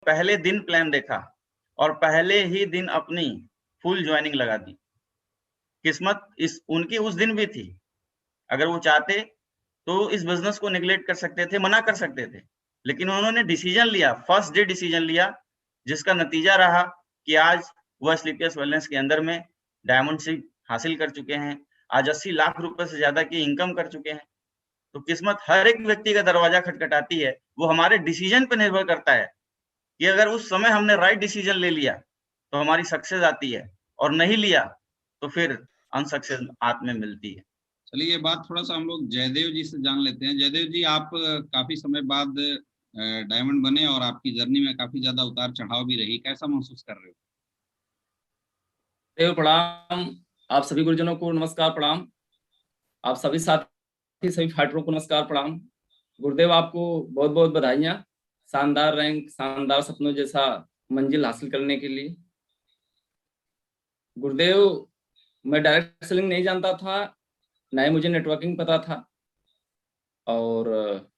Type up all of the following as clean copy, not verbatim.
पहले दिन प्लान देखा और पहले ही दिन अपनी फुल ज्वाइनिंग लगा दी। किस्मत उनकी उस दिन भी थी। अगर वो चाहते तो इस बिजनेस को नेग्लेक्ट कर सकते थे, मना कर सकते थे, लेकिन उन्होंने डिसीजन लिया, फर्स्ट डे डिसीजन लिया, जिसका नतीजा रहा कि आज वह स्लीपियस वेलनेस के अंदर में डायमंड शिप हासिल कर चुके हैं। आज 80 लाख रुपए से ज्यादा की इनकम कर चुके हैं। तो किस्मत हर एक व्यक्ति का दरवाजा खटखटाती है, वो हमारे डिसीजन पे निर्भर करता है कि अगर उस समय हमने राइट डिसीजन ले लिया तो हमारी सक्सेस आती है, और नहीं लिया तो फिर अनसक्सेस हाथ में मिलती है। चलिए ये बात थोड़ा सा हम लोग जयदेव जी से जान लेते हैं। जयदेव जी, आप काफी समय बाद डायमंड बने और आपकी जर्नी में काफी ज्यादा उतार चढ़ाव भी रही, कैसा महसूस कर रहे हो? देव प्रणाम। आप सभी गुरुजनों को नमस्कार प्रणाम। आप सभी साथी, सभी फाइटरों को नमस्कार प्रणाम। गुरुदेव, आपको बहुत बहुत बधाइयां, शानदार रैंक, शानदार सपनों जैसा मंजिल हासिल करने के लिए। गुरुदेव, मैं डायरेक्ट सेलिंग नहीं जानता था, ना ही मुझे नेटवर्किंग पता था। और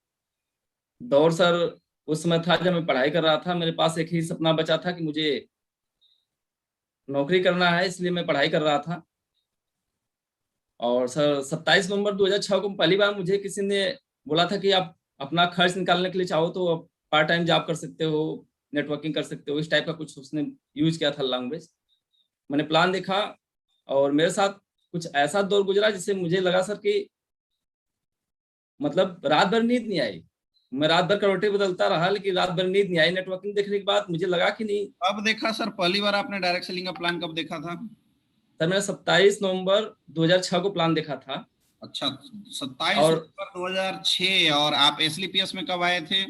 दौर सर उस समय था जब मैं पढ़ाई कर रहा था। मेरे पास एक ही सपना बचा था कि मुझे नौकरी करना है, इसलिए मैं पढ़ाई कर रहा था। और सर 27 नवंबर 2006 को पहली बार मुझे किसी ने बोला था कि आप अपना खर्च निकालने के लिए चाहो तो आप पार्ट टाइम जॉब कर सकते हो, नेटवर्किंग कर सकते हो, इस टाइप का कुछ उसने यूज किया था लैंग्वेज। मैंने प्लान देखा और मेरे साथ कुछ ऐसा दौर गुजरा जिससे मुझे लगा सर कि मतलब रात भर नींद नहीं आई। मैं रात भर करवटें बदलता रहा, लेकिन रात भर नींद नहीं आई। नेटवर्किंग देखने के बाद मुझे लगा कि नहीं। कब देखा सर पहली बार आपने डायरेक्ट सेलिंग का प्लान, कब देखा था? सर मैंने 27 नवंबर 2006 को प्लान देखा था। अच्छा, 27 नवंबर 2006। और आप एसलीपीएस में कब आए थे?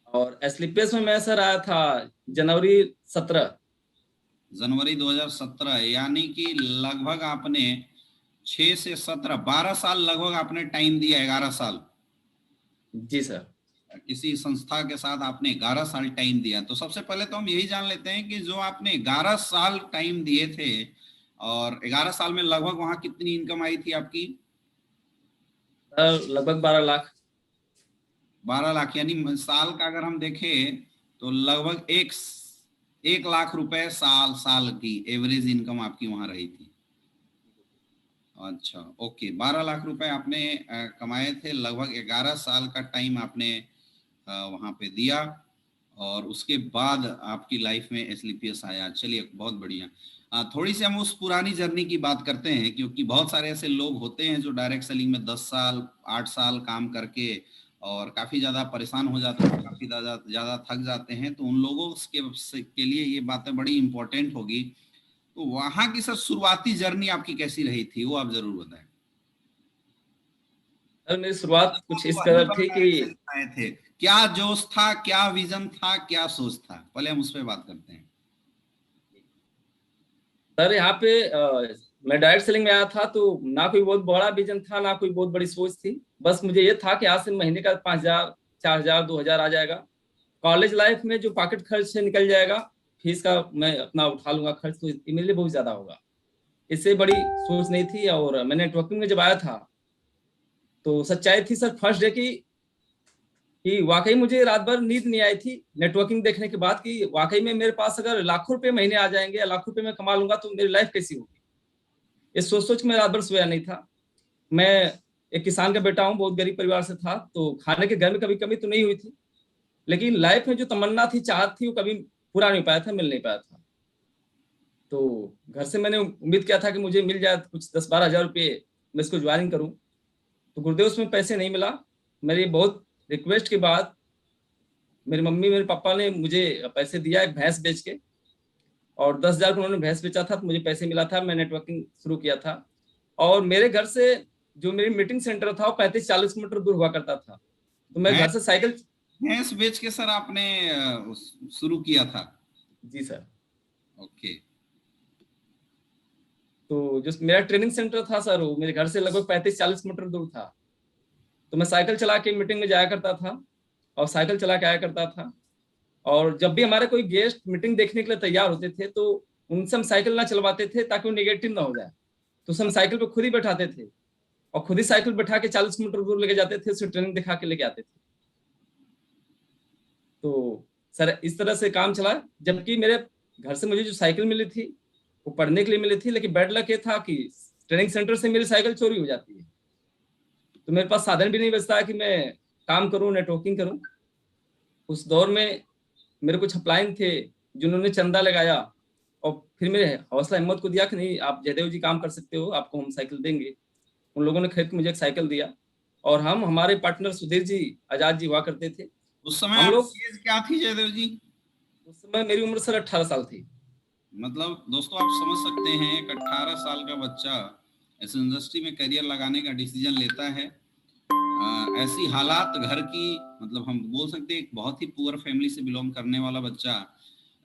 और एसलीपीएस में मैं सर आया था जनवरी 17। जनवरी 2017, यानी कि लगभग आपने 6 से 17, 12 साल लगभग आपने टाइम दिया। 11 साल जी सर। किसी संस्था के साथ आपने 11 साल टाइम दिया। तो सबसे पहले तो हम यही जान लेते हैं कि जो आपने 11 साल टाइम दिए थे, और 11 साल में लगभग वहां कितनी इनकम आई थी आपकी? सर लगभग 12 लाख। 12 लाख, यानी साल का अगर हम देखें तो लगभग 1 लाख रुपए साल साल की एवरेज इनकम आपकी वहां रही थी। अच्छा, ओके। 12 लाख रुपए आपने कमाए थे। लगभग 11 साल का टाइम आपने वहां पे दिया, और उसके बाद आपकी लाइफ में एसलीपीएस आया। चलिए, बहुत बढ़िया। थोड़ी सी हम उस पुरानी जर्नी की बात करते हैं, क्योंकि बहुत सारे ऐसे लोग होते हैं जो डायरेक्ट सेलिंग में 10 साल 8 साल काम करके और काफी ज्यादा परेशान हो जाते हैं, काफी ज्यादा थक जाते हैं। तो उन लोगों के लिए ये बातें बड़ी इंपॉर्टेंट होगी। तो वहां की सर शुरुआती जर्नी आपकी कैसी रही थी, वो आप जरूर बताएं। सर मेरी शुरुआत कुछ इस पहली कदर बार थी कि डायरेक्ट सेलिंग आए थे, क्या जोश था, क्या विजन था, क्या सोच था? पहले हम उस पर बात करते हैं। सर यहाँ पे मैं डायरेक्ट सेलिंग में आया था तो ना कोई बहुत बड़ा विजन था, ना कोई बहुत बड़ी सोच थी। बस मुझे ये था कि आज से महीने का 5,000, 4,000, 2,000 आ जाएगा। कॉलेज लाइफ में जो पॉकेट खर्च से निकल जाएगा, फीस का मैं अपना उठा लूंगा खर्च, तो मेरे लिए बहुत ज्यादा होगा। इससे बड़ी सोच नहीं थी। और मैं नेटवर्किंग में जब आया था तो सच्चाई थी सर फर्स्ट डे की कि वाकई मुझे रात भर नींद नहीं आई थी नेटवर्किंग देखने के बाद, कि वाकई में मेरे पास अगर लाखों रुपए महीने आ जाएंगे या लाखों रुपए मैं कमा लूंगा तो मेरी लाइफ कैसी होगी। ये सोच सोच के मैं रात भर सोया नहीं था। मैं एक किसान का बेटा हूँ, बहुत गरीब परिवार से था, तो खाने के घर में कभी कमी तो नहीं हुई थी, लेकिन लाइफ में जो तमन्ना थी, चाहत थी, वो कभी पूरा नहीं पाया था, मिल नहीं पाया था। तो घर से मैंने उम्मीद किया था कि मुझे मिल जाए कुछ 10-12 हजार रुपये, मैं इसको ज्वाइन करूँ। तो गुरुदेव उसमें पैसे नहीं मिला। मेरी बहुत रिक्वेस्ट के बाद मेरी मम्मी मेरे पापा ने मुझे पैसे दिया एक भैंस बेच के, और 10,000 को उन्होंने भैंस बेचा था तो मुझे पैसे मिला था। मैं नेटवर्किंग शुरू किया था। और मेरे घर से जो मेरी मीटिंग सेंटर था वो 35-40 किलोमीटर दूर हुआ करता था। तो मैं घर से साइकिल, भैंस बेच के सर आपने शुरू किया था? जी सर। ओके। तो जो मेरा ट्रेनिंग सेंटर था सर, वो मेरे घर से लगभग 35-40 किलोमीटर दूर था। तो मैं साइकिल चला के मीटिंग में जाया करता था और साइकिल चला के आया करता था। और जब भी हमारे कोई गेस्ट मीटिंग देखने के लिए तैयार होते थे तो उनसे हम साइकिल ना चलवाते थे ताकि वो नेगेटिव ना हो जाए। तो हम साइकिल पे खुद ही बैठाते थे और खुद ही साइकिल बैठा के 40 किलोमीटर दूर लेके जाते थे, उसे ट्रेनिंग दिखा के लेके आते थे। तो सर इस तरह से काम चला, जबकि मेरे घर से मुझे जो साइकिल मिली थी वो पढ़ने के लिए मिली थी, लेकिन बैड लक ये था कि ट्रेनिंग सेंटर से मेरी साइकिल चोरी हो जाती है, तो मेरे पास साधन भी नहीं बचता है कि मैं काम करूं, नेटवर्किंग करूं। उस दौर में मेरे कुछ अपलाइन थे जिन्होंने चंदा लगाया और फिर मेरे हौसला हिम्मत को दिया कि नहीं आप जयदेव जी काम कर सकते हो, आपको हम साइकिल देंगे। उन लोगों ने खरीद के मुझे एक साइकिल दिया, और हम हमारे पार्टनर सुधीर जी, आजाद जी हुआ करते थे। उस समय हम लोग, आपकी एज क्या थी जयदेव जी? उस समय मेरी उम्र सर 18 साल थी। मतलब दोस्तों आप समझ सकते हैं, एक 18 साल का बच्चा इस इंडस्ट्री में करियर लगाने का डिसीजन लेता है। ऐसी हालात घर की, मतलब हम बोल सकते हैं एक बहुत ही पुअर फैमिली से बिलोंग करने वाला बच्चा,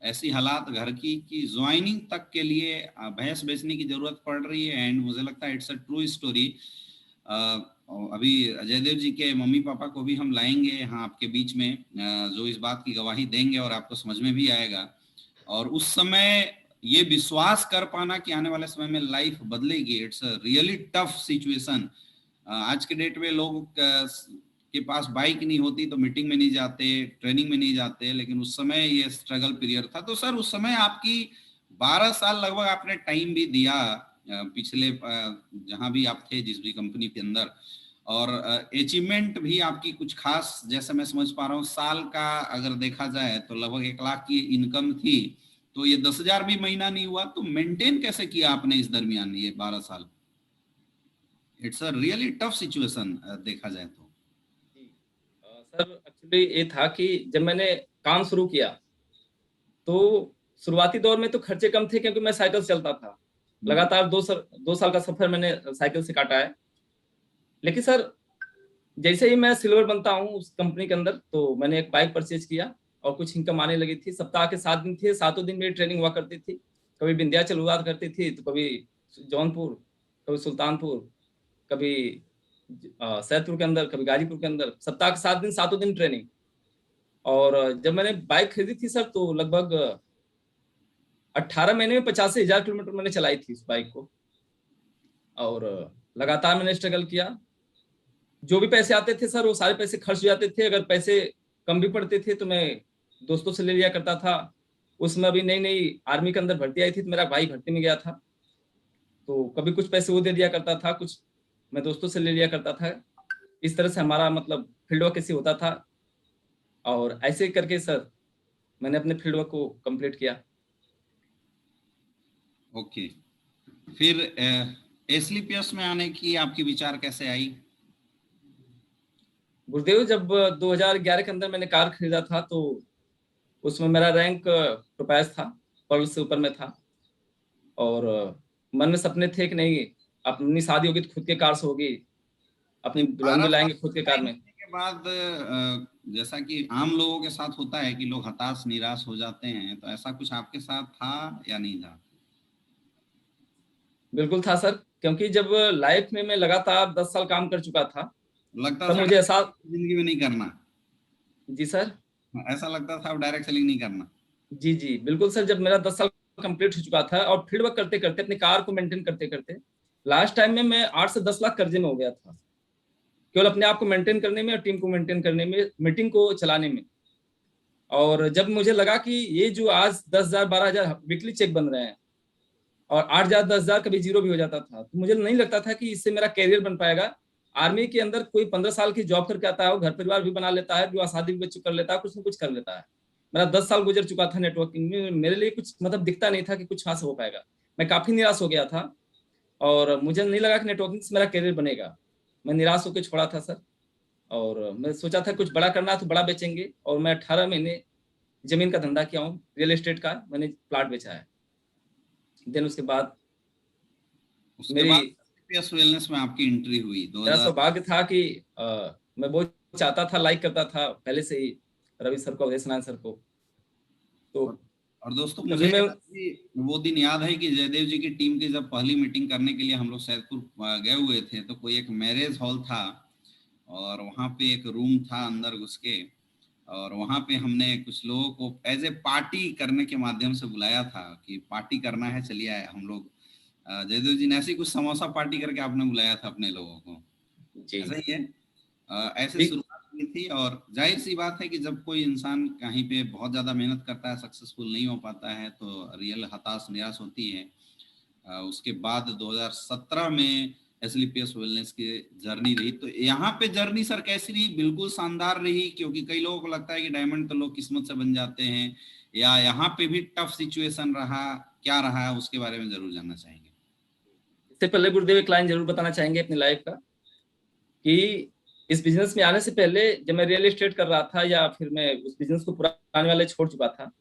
ऐसी हालात घर की कि ज्वाइनिंग तक के लिए भैंस बेचने की जरूरत पड़ रही है। एंड मुझे लगता है इट्स अ ट्रू स्टोरी। अभी जयदेव जी के मम्मी पापा को भी हम लाएंगे यहाँ आपके बीच में, जो इस बात की गवाही देंगे और आपको समझ में भी आएगा। और उस समय ये विश्वास कर पाना कि आने वाले समय में लाइफ बदलेगी, it's a really tough situation. आज के डेट में लोग के पास बाइक नहीं होती तो मीटिंग में नहीं जाते, ट्रेनिंग में नहीं जाते, लेकिन उस समय ये स्ट्रगल पीरियड था। तो सर उस समय आपकी 12 साल लगभग आपने टाइम भी दिया पिछले जहां भी आप थे, जिस भी कंपनी के अंदर, और अचीवमेंट भी आपकी कुछ खास, जैसे मैं समझ पा रहा हूँ, साल का अगर देखा जाए तो लगभग 1 लाख की इनकम थी, तो ये 10,000 भी महीना नहीं हुआ। तो मेंटेन कैसे किया आपने इस दरमियान ये 12 साल? It's a really tough situation देखा जाए तो। सर एक्चुअली ये था कि जब मैंने काम शुरू किया तो शुरुआती दौर में तो खर्चे कम थे, क्योंकि मैं साइकिल से चलता था। लगातार 2 साल का सफर मैंने साइकिल से काटा है। लेकिन सर जैसे ही मैं सिल्वर बनता हूँ उस कंपनी के अंदर, तो मैंने एक बाइक परचेज किया और कुछ इनकम आने लगी थी। सप्ताह के 7 दिन थे, 7 दिन मेरी ट्रेनिंग हुआ करती थी। कभी विंध्याचल हुआ करती थी, तो कभी जौनपुर, कभी सुल्तानपुर, कभी सैदपुर के अंदर, कभी गाजीपुर के अंदर। सप्ताह के 7 दिन, 7 दिन ट्रेनिंग। और जब मैंने बाइक खरीदी थी सर, तो लगभग 18 महीने में 85,000 किलोमीटर मैंने चलाई थी उस बाइक को। और लगातार मैंने स्ट्रगल किया। जो भी पैसे आते थे सर वो सारे पैसे खर्च हो जाते थे। अगर पैसे कम भी पड़ते थे तो मैं दोस्तों से ले लिया करता था। उसमें अभी नई नई आर्मी के अंदर भर्ती आई थी, तो मेरा भाई भर्ती में गया था, तो कभी कुछ पैसे वो दे दिया करता था, कुछ मैं दोस्तों से ले लिया करता था। इस तरह से हमारा मतलब फील्ड वर्क ऐसे होता था। और ऐसे करके सर मैंने अपने फील्ड वर्क को कंप्लीट किया। ओके, फिर एसलीपीएस में आने की आपकी विचार कैसे आई? गुरुदेव, जब 2011 के अंदर मैंने कार खरीदा था तो उसमें मेरा रैंक टॉपर्स था, पर्ल से ऊपर में था। और मन में सपने थे कि नहीं अपनी शादी होगी तो खुद के कार से होगी, अपनी दुल्हन 12 भी साल लाएंगे खुद के कार में। के बाद जैसा कि आम लोगों के साथ होता है कि लोग हताश निराश हो जाते हैं, तो ऐसा कुछ आपके साथ था या नहीं था? बिल्कुल था सर, क्योंकि जब लाइफ में मैं लगातार 10 साल काम कर चुका था, लगता तब था मुझे ऐसा। जिंदगी में नहीं करना? जी सर। ऐसा लगता था अब डायरेक्ट सेलिंग नहीं करना? जी जी बिल्कुल सर, जब मेरा 10 साल कंप्लीट हो चुका था और फील्ड वर्क करते करते अपनी कार को मेंटेन करते करते लास्ट टाइम में मैं 8 से 10 लाख कर्जे में हो गया था, केवल अपने आप को मेंटेन करने में और टीम को मेंटेन करने में, मीटिंग को चलाने में। और जब मुझे लगा कि ये जो आज 10,000 12,000 वीकली चेक बन रहे हैं और 8,000 10,000 कभी जीरो भी हो जाता था, तो मुझे नहीं लगता था कि इससे मेरा कैरियर बन पाएगा। आर्मी के अंदर कोई 15 साल की जॉब करके आता है, वो घर परिवार भी बना लेता है, विवाह शादी भी बच्चों कर लेता है, कुछ न कुछ कर लेता है। मेरा 10 साल गुजर चुका था नेटवर्किंग में, मेरे लिए कुछ मतलब दिखता नहीं था कि कुछ हाथ से हो पाएगा। मैं काफी निराश हो गया था और मुझे नहीं लगा कि नेटवर्किंग से मेरा कैरियर बनेगा। मैं निराश होकर छोड़ा था सर। और मैं सोचा था कुछ बड़ा करना है तो बड़ा बेचेंगे, और मैं 18 महीने जमीन का धंधा किया हूँ, रियल एस्टेट का। मैंने प्लाट बेचा है। देन उसके बाद उसके मेरी, बाद एसलीपीएस वेलनेस में आपकी एंट्री हुई मेरा 2000। सौभाग्य था कि मैं बहुत चाहता था, लाइक करता था पहले से ही रवि सर को, अवधेश नारायण सर को। तो और दोस्तों तभी मुझे मैं, वो दिन याद है कि जयदेव जी की टीम की जब पहली मीटिंग करने के लिए हम लोग सैदपुर गए हुए थे, तो कोई एक मैरिज हॉल था और वहाँ पे एक रूम था अंदर घुस के, और वहाँ पे हमने कुछ लोगों को एज ए पार्टी करने के माध्यम से बुलाया था कि पार्टी करना है, चलिए आए हम लोग। जयदेव जी ने ऐसी कुछ समोसा पार्टी करके आपने बुलाया था अपने लोगों को, जी ऐसा ही है? ऐसे जी शुरुआत की थी। और जाहिर सी बात है कि जब कोई इंसान कहीं पे बहुत ज्यादा मेहनत करता है, सक्सेसफुल नहीं हो पाता है, तो रियल हताश निराश होती है। उसके बाद 2017 में एसलीपीएस वेलनेस की जर्नी रही। तो यहाँ पे जर्नी सर कैसी रही? बिल्कुल शानदार रही, क्योंकि कई लोगों को लगता है कि डायमंड तो लोग किस्मत से बन जाते हैं, या यहाँ पे भी टफ सिचुएशन रहा, क्या रहा है उसके बारे में जरूर जानना चाहेंगे। इससे पहले गुरुदेव एक लाइन जरूर बताना चाहेंगे अपनी लाइफ का, कि इस बिजनेस में आने से पहले जब मैं रियल एस्टेट कर रहा था, या फिर मैं उस बिजनेस को पुराने वाले छोड़ चुका था,